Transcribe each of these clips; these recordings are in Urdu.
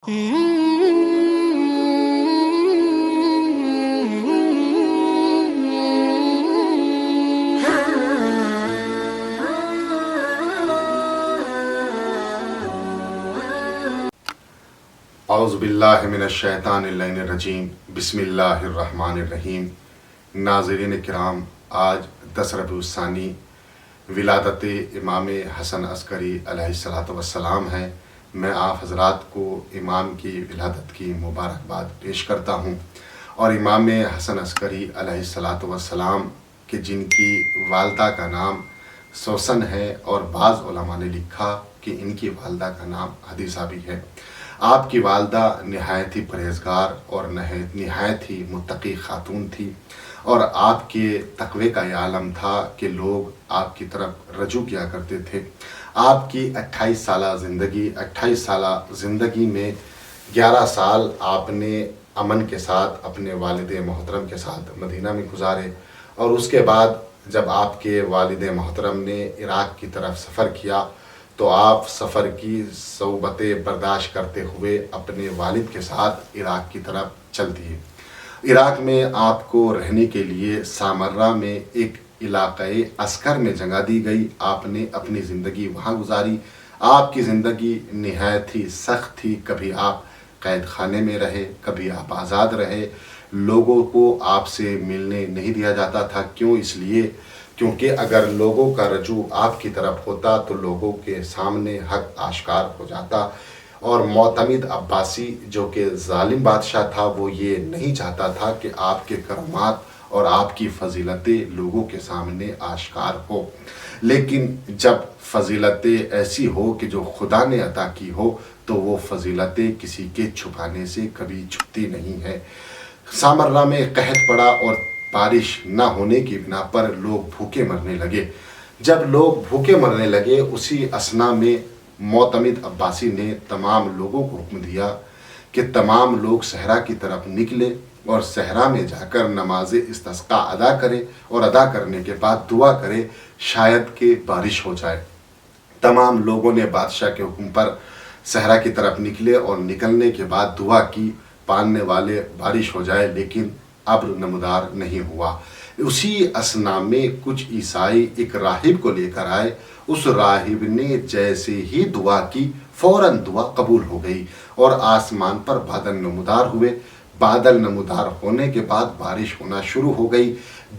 اعوذ باللہ من الشیطان اللعین الرجیم بسم اللہ الرحمن الرحیم۔ ناظرین کرام، آج 10 ربیع الثانی ولادت امام حسن عسکری علیہ السلام ہے۔ میں آپ حضرات کو امام کی ولادت کی مبارکباد پیش کرتا ہوں، اور امام حسن عسکری علیہ السلام کہ جن کی والدہ کا نام سوسن ہے، اور بعض علماء نے لکھا کہ ان کی والدہ کا نام حدیثہ بھی ہے۔ آپ کی والدہ نہایت ہی پرہیزگار اور نہایت ہی متقی خاتون تھی، اور آپ کے تقوی کا یہ عالم تھا کہ لوگ آپ کی طرف رجوع کیا کرتے تھے۔ آپ کی 28 سالہ زندگی میں 11 سال آپ نے امن کے ساتھ اپنے والد محترم کے ساتھ مدینہ میں گزارے، اور اس کے بعد جب آپ کے والد محترم نے عراق کی طرف سفر کیا تو آپ سفر کی صعوبتیں برداشت کرتے ہوئے اپنے والد کے ساتھ عراق کی طرف چل دیے۔ عراق میں آپ کو رہنے کے لیے سامرہ میں ایک علاقۂ عسکر میں جگہ دی گئی۔ آپ نے اپنی زندگی وہاں گزاری۔ آپ کی زندگی نہایت ہی سخت تھی، کبھی آپ قید خانے میں رہے، کبھی آپ آزاد رہے۔ لوگوں کو آپ سے ملنے نہیں دیا جاتا تھا۔ کیوں؟ اس لیے کیونکہ اگر لوگوں کا رجوع آپ کی طرف ہوتا تو لوگوں کے سامنے حق آشکار ہو جاتا، اور معتمد عباسی جو کہ ظالم بادشاہ تھا، وہ یہ نہیں چاہتا تھا کہ آپ کے کرامات اور آپ کی فضیلتیں لوگوں کے سامنے آشکار ہو۔ لیکن جب فضیلتیں ایسی ہو کہ جو خدا نے عطا کی ہو تو وہ فضیلتیں کسی کے چھپانے سے کبھی چھپتی نہیں ہے۔ سامرہ میں قحط پڑا اور بارش نہ ہونے کی بنا پر لوگ بھوکے مرنے لگے۔ جب لوگ بھوکے مرنے لگے، اسی اثنا میں معتمد عباسی نے تمام لوگوں کو حکم دیا کہ تمام لوگ صحرا کی طرف نکلے اور صحرا میں جا کر نماز استسقاء ادا کرے، اور ادا کرنے کے بعد دعا کرے شاید کہ بارش ہو جائے۔ تمام لوگوں نے بادشاہ کے حکم پر صحرا کی طرف نکلے، اور نکلنے کے بعد دعا کی پاننے والے بارش ہو جائے، لیکن ابر نمودار نہیں ہوا۔ اسی اثنا میں کچھ عیسائی ایک راہب کو لے کر آئے۔ اس راہب نے جیسے ہی دعا کی، فوراً دعا قبول ہو گئی، اور آسمان پر بادل نمودار ہوئے۔ بادل نمودار ہونے کے بعد بارش ہونا شروع ہو گئی۔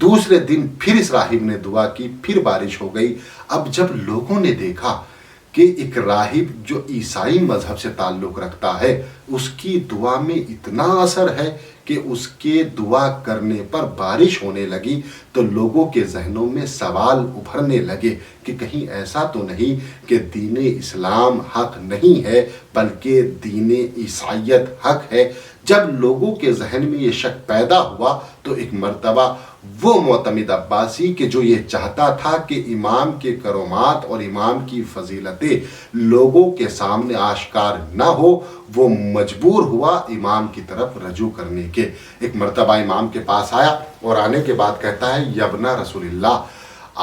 دوسرے دن پھر اس راہب نے دعا کی، پھر بارش ہو گئی۔ اب جب لوگوں نے دیکھا کہ ایک راہب جو عیسائی مذہب سے تعلق رکھتا ہے، اس کی دعا میں اتنا اثر ہے کہ اس کے دعا کرنے پر بارش ہونے لگی، تو لوگوں کے ذہنوں میں سوال ابھرنے لگے کہ کہیں ایسا تو نہیں کہ دین اسلام حق نہیں ہے بلکہ دین عیسائیت حق ہے۔ جب لوگوں کے ذہن میں یہ شک پیدا ہوا تو ایک مرتبہ وہ معتمد عباسی کہ جو یہ چاہتا تھا کہ امام کے کرامات اور امام کی فضیلتیں لوگوں کے سامنے آشکار نہ ہو، وہ مجبور ہوا امام کی طرف رجوع کرنے کے۔ ایک مرتبہ امام کے پاس آیا، اور آنے کے بعد کہتا ہے، یبنا رسول اللہ،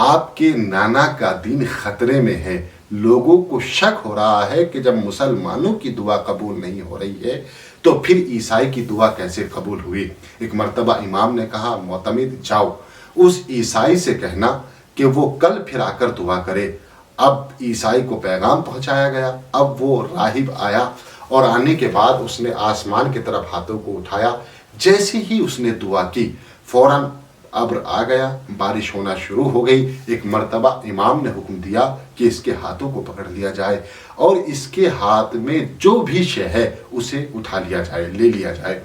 آپ کے نانا کا دین خطرے میں ہے۔ لوگوں کو شک ہو رہا ہے کہ جب مسلمانوں کی دعا قبول نہیں ہو رہی ہے تو پھر عیسائی کی دعا کیسے قبول ہوئی؟ ایک مرتبہ امام نے کہا، معتمد جاؤ اس عیسائی سے کہنا کہ وہ کل پھر آ کر دعا کرے۔ اب عیسائی کو پیغام پہنچایا گیا۔ اب وہ راہب آیا، اور آنے کے بعد اس نے آسمان کی طرف ہاتھوں کو اٹھایا۔ جیسے ہی اس نے دعا کی، فوراً ابر آ گیا، بارش ہونا شروع ہو گئی۔ ایک مرتبہ امام نے حکم دیا کہ اس کے ہاتھوں کو پکڑ لیا جائے، اور اس کے ہاتھ میں جو بھی شے ہے اسے اٹھا لیا جائے، لے لیا جائے۔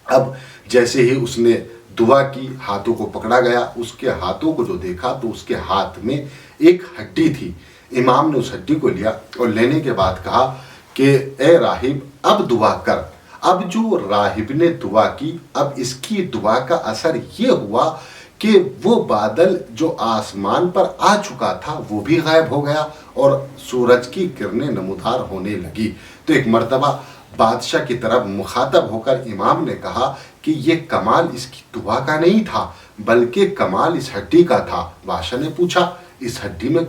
اب جیسے ہی اس نے دعا کی، ہاتھوں کو پکڑا گیا۔ اس کے ہاتھوں کو جو دیکھا تو اس کے ہاتھ میں ایک ہڈی تھی۔ امام نے اس ہڈی کو لیا، اور لینے کے بعد کہا کہ اے راہب، اب دعا کر۔ اب جو راہب نے دعا کی، اب اس کی دعا کا اثر یہ ہوا کہ وہ بادل جو آسمان پر آ چکا تھا وہ بھی غائب ہو گیا، اور سورج کی کرنیں نمودار ہونے لگی۔ تو ایک مرتبہ بادشاہ کی طرف مخاطب ہو کر امام نے کہا کہ یہ کمال اس کی دعا کا نہیں تھا بلکہ کمال اس ہڈی کا تھا۔ بادشاہ نے پوچھا، اس ہڈی میں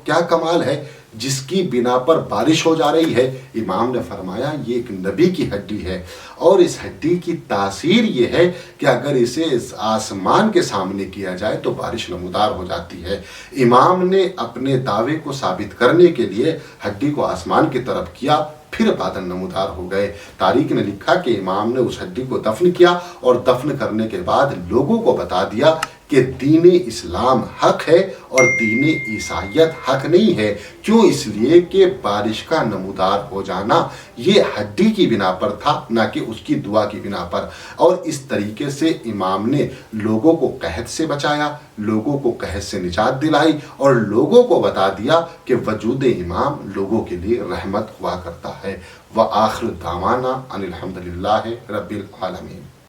کیا کمال ہے جس کی بنا پر بارش ہو جا رہی ہے، امام نے فرمایا یہ ایک نبی کی ہڈی ہے، اور اس ہڈی کی تاثیر یہ ہے کہ اگر اسے اس آسمان کے سامنے کیا جائے تو بارش نمودار ہو جاتی ہے۔ امام نے اپنے دعوے کو ثابت کرنے کے لیے ہڈی کو آسمان کی طرف کیا، پھر بادل نمودار ہو گئے۔ تاریخ نے لکھا کہ امام نے اس ہڈی کو دفن کیا، اور دفن کرنے کے بعد لوگوں کو بتا دیا کہ دین اسلام حق ہے اور دین عیسائیت حق نہیں ہے۔ کیوں؟ اس لیے کہ بارش کا نمودار ہو جانا یہ ہڈی کی بنا پر تھا، نہ کہ اس کی دعا کی بنا پر۔ اور اس طریقے سے امام نے لوگوں کو قحط سے بچایا، لوگوں کو قحط سے نجات دلائی، اور لوگوں کو بتا دیا کہ وجود امام لوگوں کے لیے رحمت ہوا کرتا ہے۔ وآخر دعوانا ان الحمدللہ رب العالمین۔